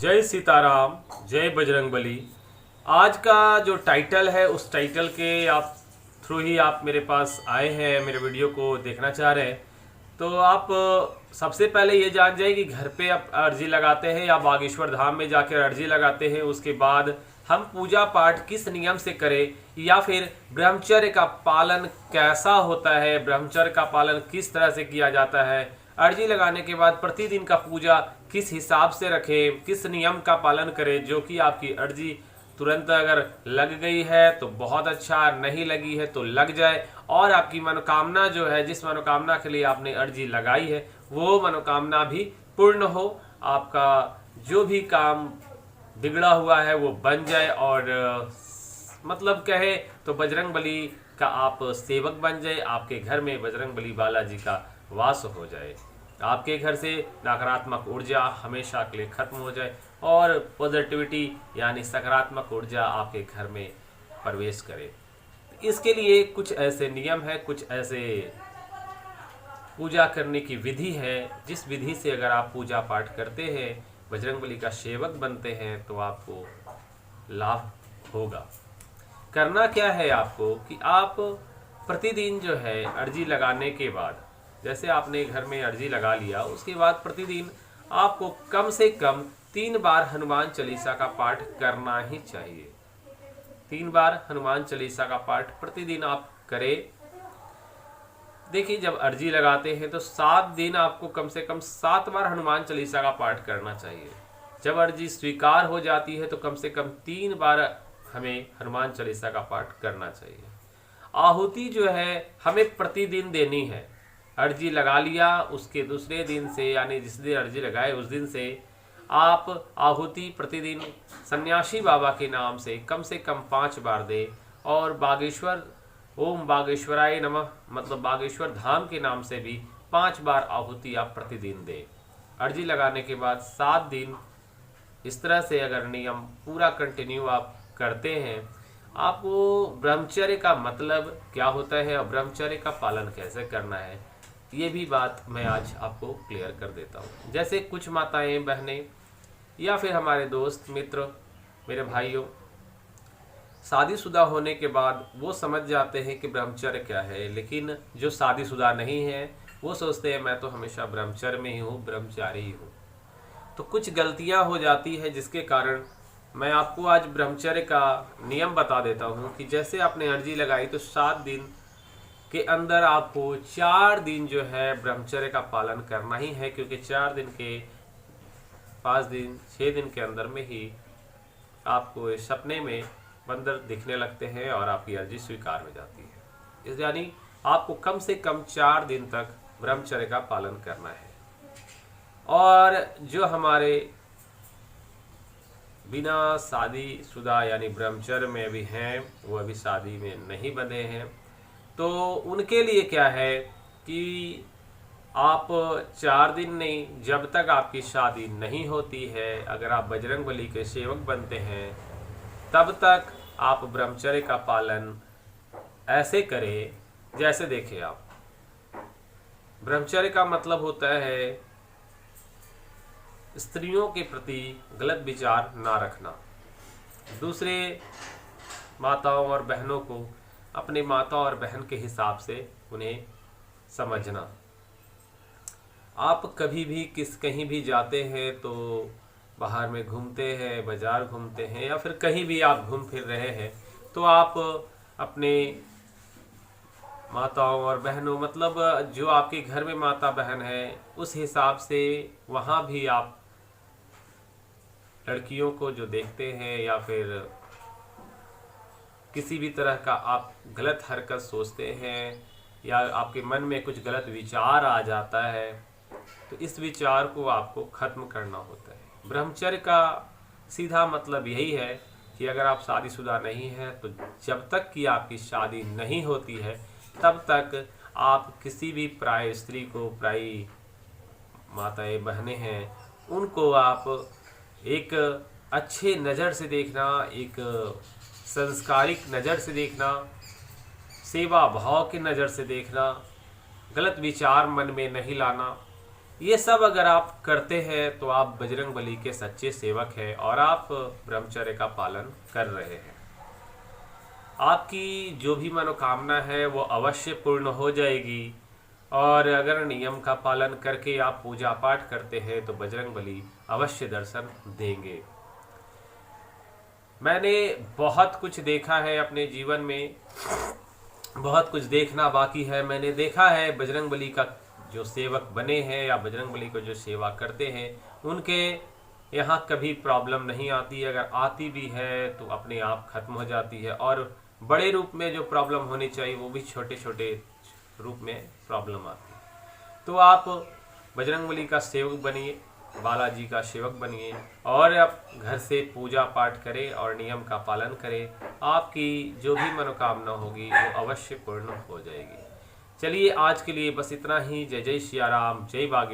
जय सीताराम, जय बजरंगबली। आज का जो टाइटल है उस टाइटल के आप थ्रू ही आप मेरे पास आए हैं, मेरे वीडियो को देखना चाह रहे हैं। तो आप सबसे पहले ये जान जाए कि घर पे आप अर्जी लगाते हैं या बागेश्वर धाम में जाकर अर्जी लगाते हैं, उसके बाद हम पूजा पाठ किस नियम से करें या फिर ब्रह्मचर्य का पालन कैसा होता है, ब्रह्मचर्य का पालन किस तरह से किया जाता है, अर्जी लगाने के बाद प्रतिदिन का पूजा किस हिसाब से रखें, किस नियम का पालन करें, जो कि आपकी अर्जी तुरंत अगर लग गई है तो बहुत अच्छा, नहीं लगी है तो लग जाए और आपकी मनोकामना जो है, जिस मनोकामना के लिए आपने अर्जी लगाई है वो मनोकामना भी पूर्ण हो, आपका जो भी काम बिगड़ा हुआ है वो बन जाए और मतलब कहे तो बजरंगबली का आप सेवक बन जाए, आपके घर में बजरंगबली बालाजी का वास हो जाए, आपके घर से नकारात्मक ऊर्जा हमेशा के लिए खत्म हो जाए और पॉजिटिविटी यानी सकारात्मक ऊर्जा आपके घर में प्रवेश करे। इसके लिए कुछ ऐसे नियम है, कुछ ऐसे पूजा करने की विधि है, जिस विधि से अगर आप पूजा पाठ करते हैं, बजरंगबली का सेवक बनते हैं तो आपको लाभ होगा। करना क्या है आपको कि आप प्रतिदिन जो है अर्जी लगाने के बाद, जैसे आपने घर में अर्जी लगा लिया, उसके बाद प्रतिदिन आपको कम से कम 3 बार हनुमान चालीसा का पाठ करना ही चाहिए। 3 बार हनुमान चालीसा का पाठ प्रतिदिन आप करें। देखिए, जब अर्जी लगाते हैं तो 7 दिन आपको कम से कम 7 बार हनुमान चालीसा का पाठ करना चाहिए। जब अर्जी स्वीकार हो जाती है तो कम से कम 3 बार हमें हनुमान चालीसा का पाठ करना चाहिए। आहुति जो है हमें प्रतिदिन देनी है। अर्जी लगा लिया, उसके दूसरे दिन से यानी जिस दिन अर्जी लगाए उस दिन से आप आहुति प्रतिदिन सन्यासी बाबा के नाम से कम 5 बार दे और बागेश्वर ओम बागेश्वराय नमः मतलब बागेश्वर धाम के नाम से भी 5 बार आहुति आप प्रतिदिन दें। अर्जी लगाने के बाद 7 दिन इस तरह से अगर नियम पूरा कंटिन्यू आप करते हैं, आपको ब्रह्मचर्य का मतलब क्या होता है और ब्रह्मचर्य का पालन कैसे करना है, ये भी बात मैं आज आपको क्लियर कर देता हूँ। जैसे कुछ माताएं बहनें या फिर हमारे दोस्त मित्र मेरे भाइयों शादीशुदा होने के बाद वो समझ जाते हैं कि ब्रह्मचर्य क्या है, लेकिन जो शादीशुदा नहीं है वो सोचते हैं मैं तो हमेशा ब्रह्मचर्य में ही हूँ, ब्रह्मचारी ही हूँ। तो कुछ गलतियाँ हो जाती है जिसके कारण मैं आपको आज ब्रह्मचर्य का नियम बता देता हूँ कि जैसे आपने अर्जी लगाई तो 7 दिन के अंदर आपको 4 दिन जो है ब्रह्मचर्य का पालन करना ही है, क्योंकि 4 दिन के 5 दिन 6 दिन के अंदर में ही आपको सपने में बंदर दिखने लगते हैं और आपकी अर्जी स्वीकार हो जाती है। इस यानी आपको कम से कम 4 दिन तक ब्रह्मचर्य का पालन करना है। और जो हमारे बिना शादीशुदा यानी ब्रह्मचर्य में अभी हैं, वो अभी शादी में नहीं बंधे हैं, तो उनके लिए क्या है कि आप 4 दिन नहीं, जब तक आपकी शादी नहीं होती है, अगर आप बजरंगबली के सेवक बनते हैं तब तक आप ब्रह्मचर्य का पालन ऐसे करें। जैसे देखिए, आप ब्रह्मचर्य का मतलब होता है स्त्रियों के प्रति गलत विचार ना रखना, दूसरे माताओं और बहनों को अपने माता और बहन के हिसाब से उन्हें समझना। आप कभी भी कहीं भी जाते हैं तो बाहर में घूमते हैं, बाजार घूमते हैं या फिर कहीं भी आप घूम फिर रहे हैं, तो आप अपने माताओं और बहनों मतलब जो आपके घर में माता बहन है उस हिसाब से वहाँ भी आप लड़कियों को जो देखते हैं या फिर किसी भी तरह का आप गलत हरकत सोचते हैं या आपके मन में कुछ गलत विचार आ जाता है, तो इस विचार को आपको खत्म करना होता है। ब्रह्मचर्य का सीधा मतलब यही है कि अगर आप शादीशुदा नहीं हैं तो जब तक कि आपकी शादी नहीं होती है तब तक आप किसी भी पराय स्त्री को, पराई माताएं बहनें हैं, उनको आप एक अच्छे नज़र से देखना, एक संस्कारिक नज़र से देखना, सेवा भाव की नज़र से देखना, गलत विचार मन में नहीं लाना, ये सब अगर आप करते हैं तो आप बजरंगबली के सच्चे सेवक हैं और आप ब्रह्मचर्य का पालन कर रहे हैं। आपकी जो भी मनोकामना है वो अवश्य पूर्ण हो जाएगी। और अगर नियम का पालन करके आप पूजा पाठ करते हैं तो बजरंगबली अवश्य दर्शन देंगे। मैंने बहुत कुछ देखा है अपने जीवन में, बहुत कुछ देखना बाकी है। मैंने देखा है बजरंगबली का जो सेवक बने हैं या बजरंगबली को जो सेवा करते हैं उनके यहाँ कभी प्रॉब्लम नहीं आती। अगर आती भी है तो अपने आप खत्म हो जाती है, और बड़े रूप में जो प्रॉब्लम होनी चाहिए वो भी छोटे छोटे रूप में प्रॉब्लम आती है। तो आप बजरंगबली का सेवक बनिए, बालाजी का सेवक बनिए और आप घर से पूजा पाठ करें और नियम का पालन करें। आपकी जो भी मनोकामना होगी वो अवश्य पूर्ण हो जाएगी। चलिए आज के लिए बस इतना ही। जय जय सिया राम, जय बागेश्वर।